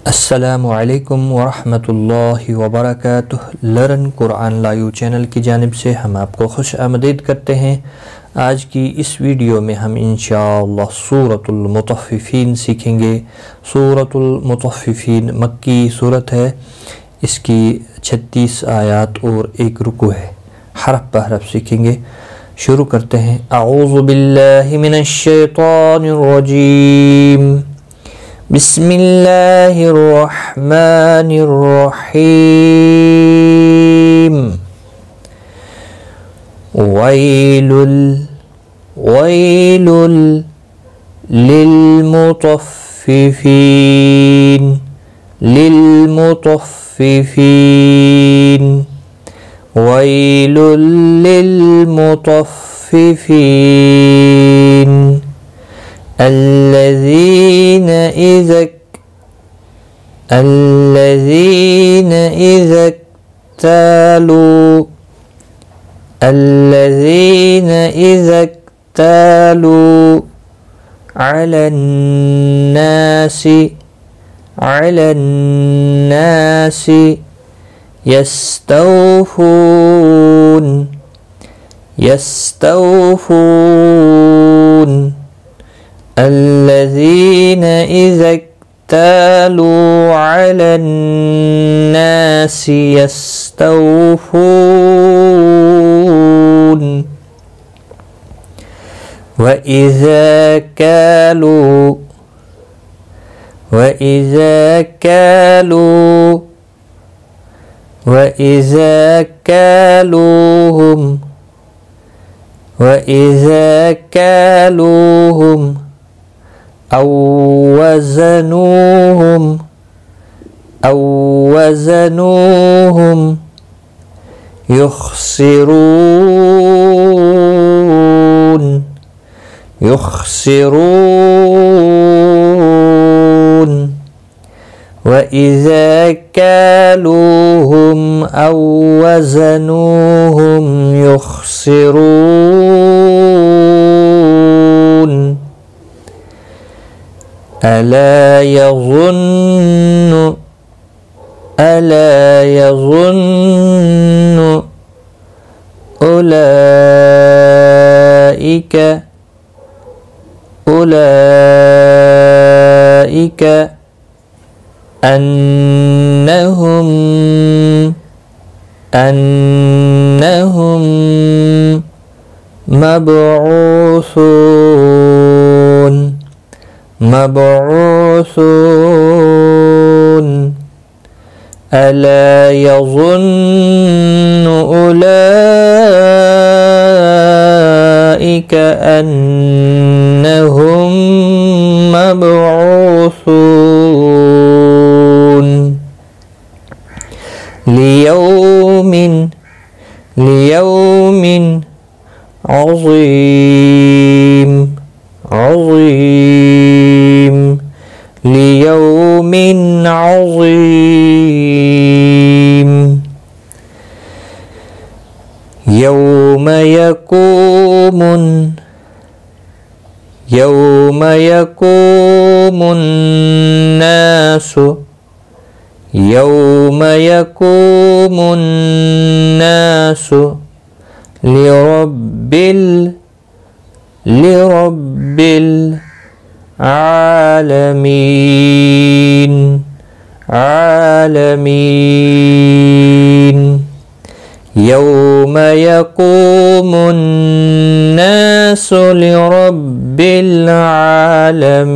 अस्सलामुअलैकुम वरहमतुल्लाहि वबरकातुह। लर्न कुरान लाइव चैनल की जानिब से हम आपको खुश आमदीद करते हैं। आज की इस वीडियो में हम इंशाअल्लाह सूरतुल मुतफ़्फ़िफ़ीन सीखेंगे। सूरतुल मुतफ़्फ़िफ़ीन मक्की सूरत है। इसकी 36 आयात और एक रुकू है। हरफ ब हरफ सीखेंगे। शुरू करते हैं। अऊज़ु बिल्लाहि मिनश शैतानिर रजीम। बिस्मिल्लाहिर रहमानिर रहीम। वैलुल वैलुल लिलमुतफ़्फ़िफ़ीन लिलमुतफ़्फ़िफ़ीन। वैलुल लिलमुतफ़्फ़िफ़ीन الذين إذا اكتالوا على الناس يستوفون. الذين إذا اكتالوا على الناس يستوفون. وإذا كالوهم أو وزنوهم يخسرون. وإذا كالوهم أو وزنوهم يخسرون. ألا يظن أولئك أنهم مبعوثون. ألا يظن أولئك أنهم مبعوثون ليوم عظيم. ليوم عظيم. يوم يقوم الناس لرب العالمين. يوم يقوم الناس لرب العالمين.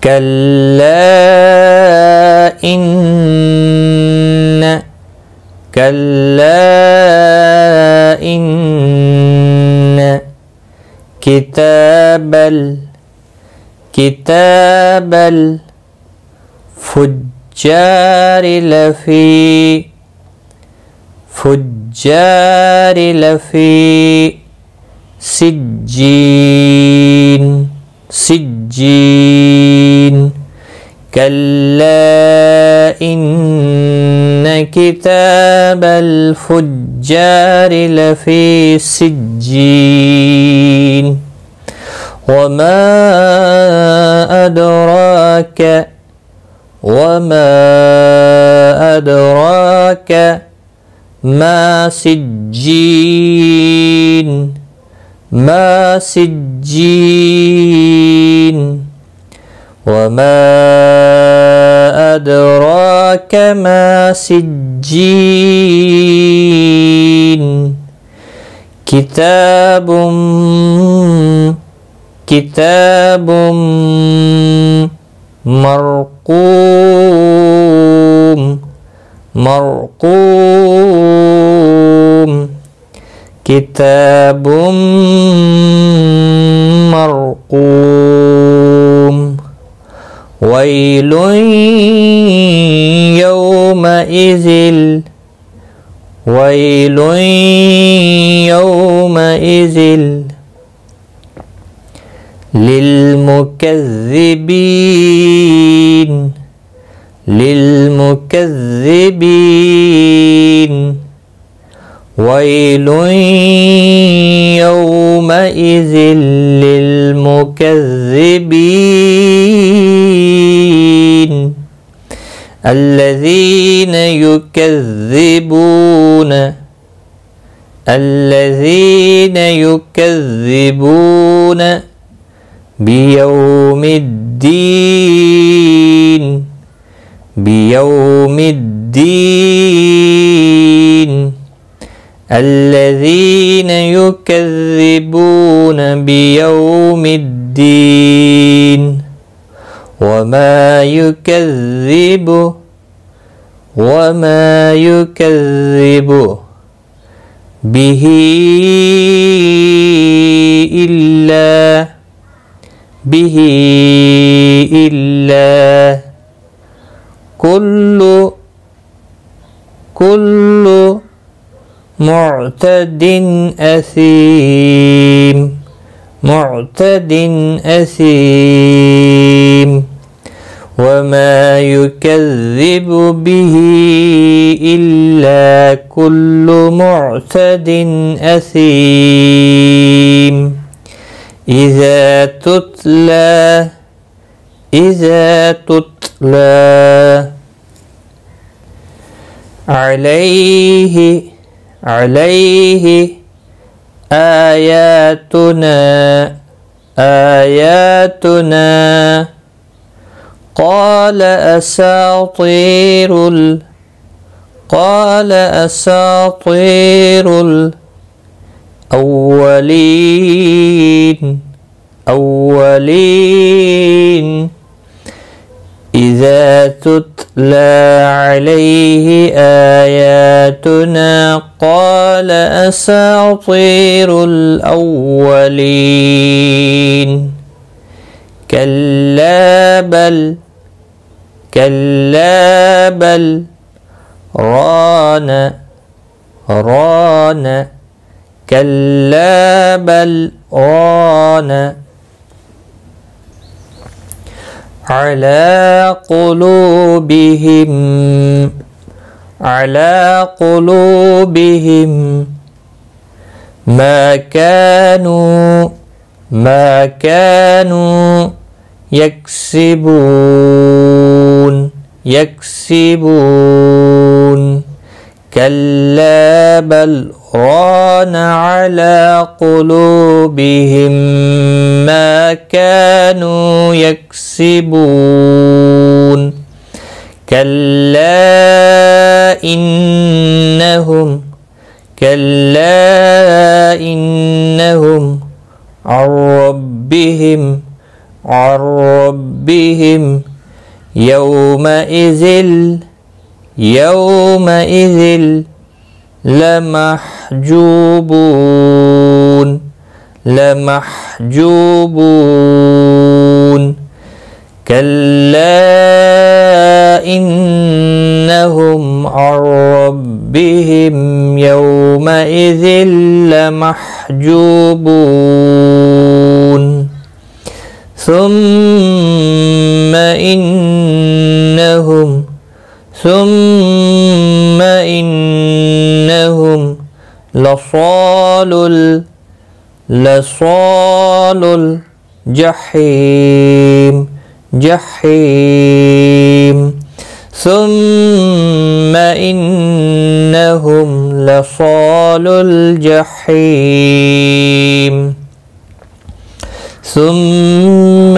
كلا إن كتاب الفجار لفي سجين. كلا إن كتاب الفجار لفي سجين. وما أدراك وما أدراك ما سجين ما سجين وما أدراك ما سجين كتاب مرقوم كتاب مرقوم ويل يومئذ للمكذبين ويل يومئذ للمكذبين الذين يكذبون بيوم الدين الذين يكذبون بيوم الدين وما يكذب به إلا كل معتد أثيم وما يكذب به إلا كل معتد أثيم إذا تتلى عليه آياتنا قال أساطير الأولين إذا تتلى عليه آياتنا قال أساطير الأولين كلا بل ران كلا بل ران على قلوبهم ما كانوا يكسبون كلا بل ران على قلوبهم ما كانوا يكسبون كلا إنهم عن ربهم يومئذ لمحجوبون كلا إنهم عن ربهم يومئذ لمحجوبون ثم إنهم لصال جحيم جحيم ثم إنهم لصالوا الجحيم ثم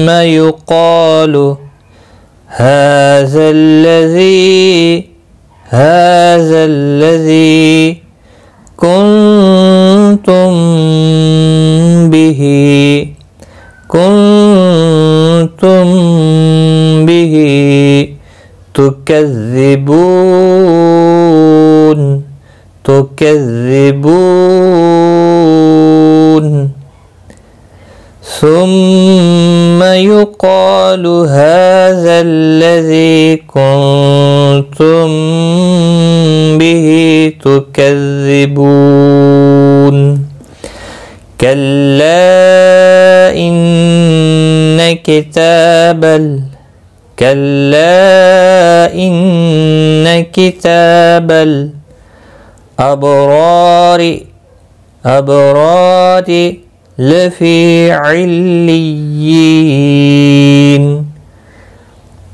يقال هذا الذي كنتم به تكذبون ثم يقال هذا الذي كنتم به تكذبون كلا إن كتاب الأبرار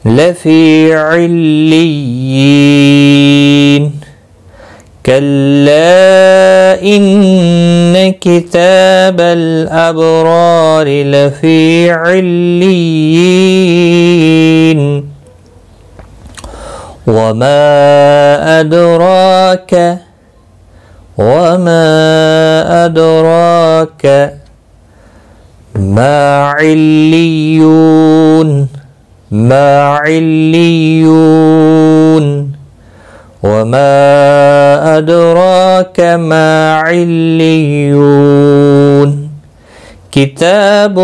لفي عليين كلا إن كتاب الأبرار لفي عليين وما أدراك ما عليون وما أدراك ما عليون كتاب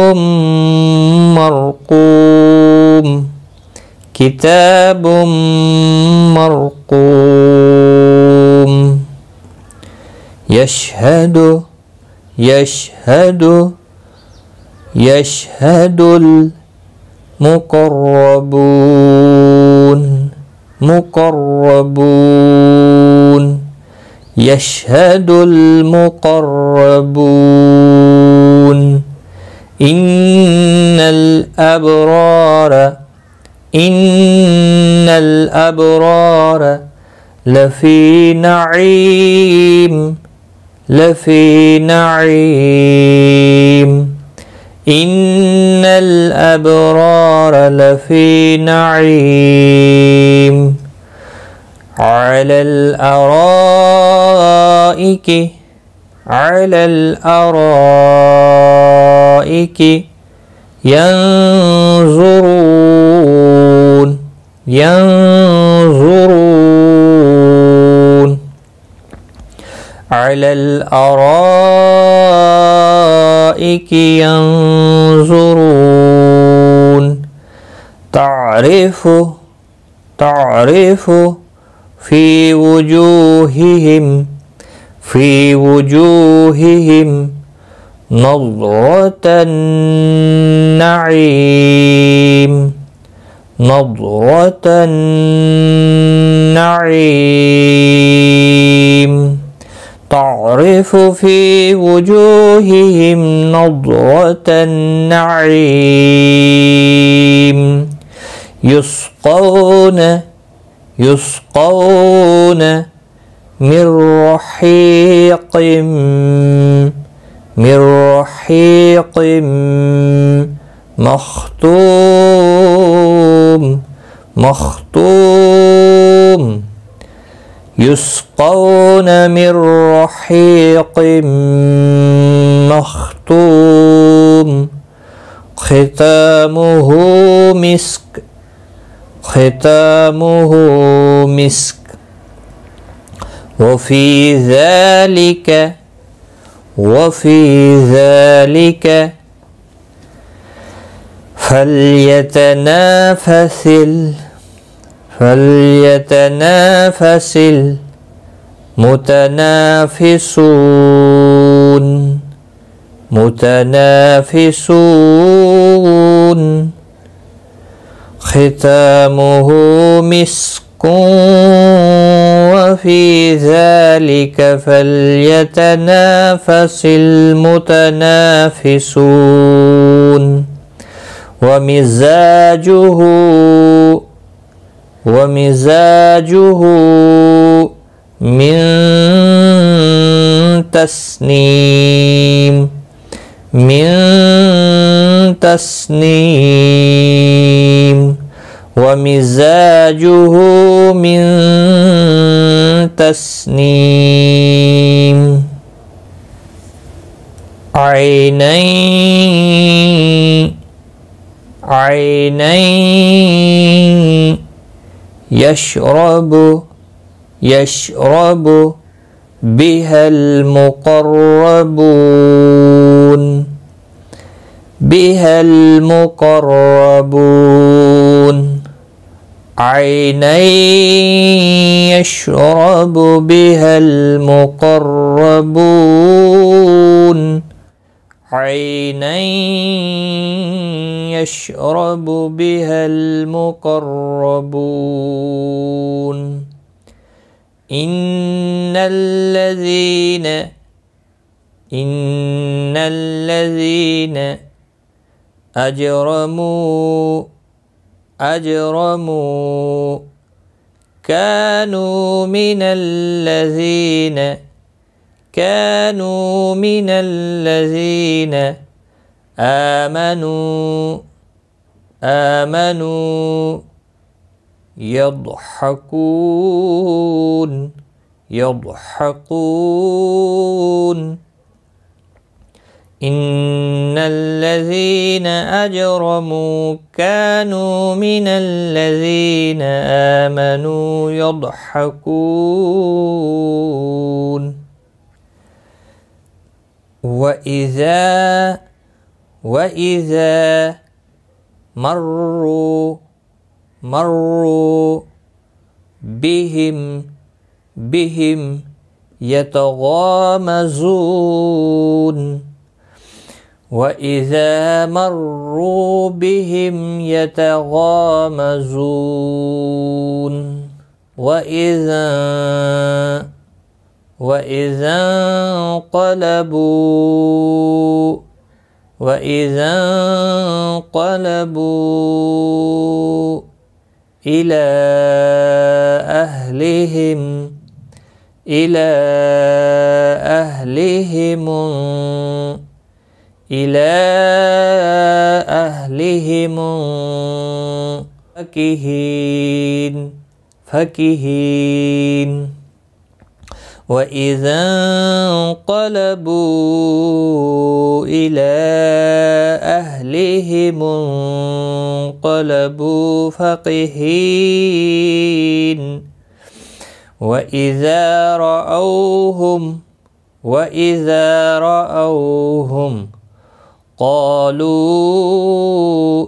مرقوم يشهد المقربون يشهد المقربون إن الأبرار لفي نعيم إن الأبرار لفي نعيم على الأرائك ينظرون على الأرائك ينظرون تعرف في وجوههم نضرة النعيم تعرف في وجوههم نضرة النعيم يسقون من رحيق مختوم يسقون من رحيق مختوم ختامه مسك وفي ذلك فليتنافس المتنافسون ختامه مسك في ذلك فليتنافس المتنافسون ومزاجه من تسنيم ومزاجه من تسنيم عينين يشرب بها المقربون عينين يشرب بها المقربون عينين يشرب بها المقربون إن الذين أجرموا كانوا من الذين آمنوا يضحكون إن الذين أجرموا كانوا من الذين آمنوا يضحكون وإذا مروا بهم يتغامزون وإذا مروا بهم يتغامزون وإذا انقلبوا إلى أهلهم فكهين وإذا انقلبوا إلى أهلهم انقلبوا فكهين وإذا رأوهم قالوا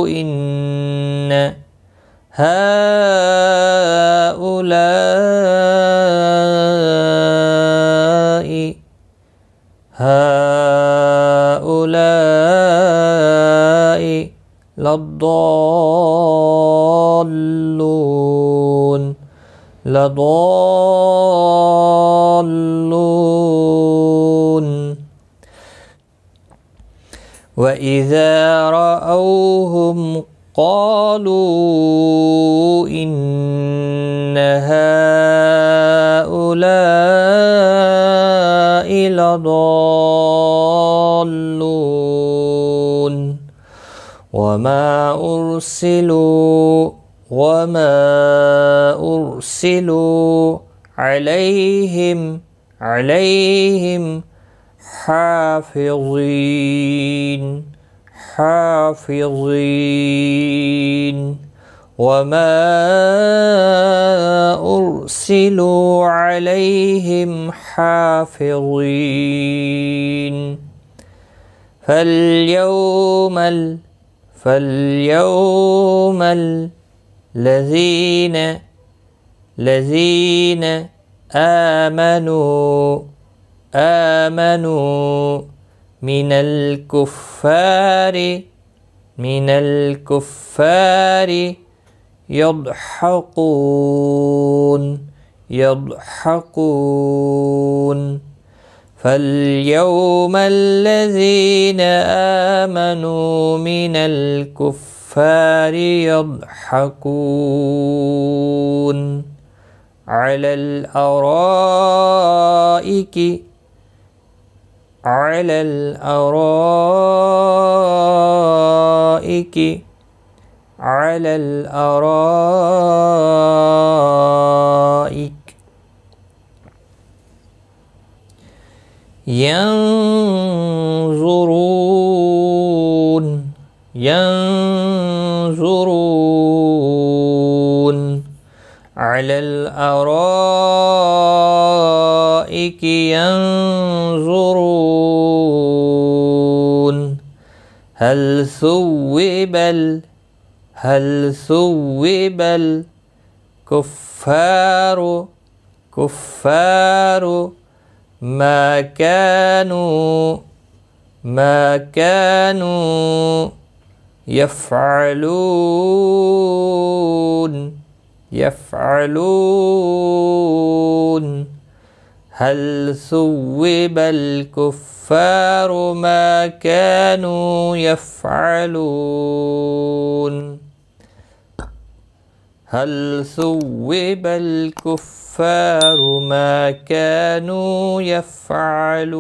إن هؤلاء لضالون وإذا رأوهم قالوا إن هؤلاء لضالون وما أرسلوا عليهم حافظين وما أرسلوا عليهم حافظين فاليوم الذين آمنوا من الكفار من الكفار يضحكون فاليوم الذين آمنوا من الكفار يضحكون على الأرائك ينظرون على الأرائك ينظرون هل ثوب الكفار ما كانوا يفعلون هل ثوب الكفار ما كانوا يفعلون هل ثوب الكفار ما كانوا يفعلون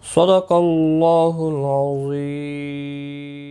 صدق الله العظيم.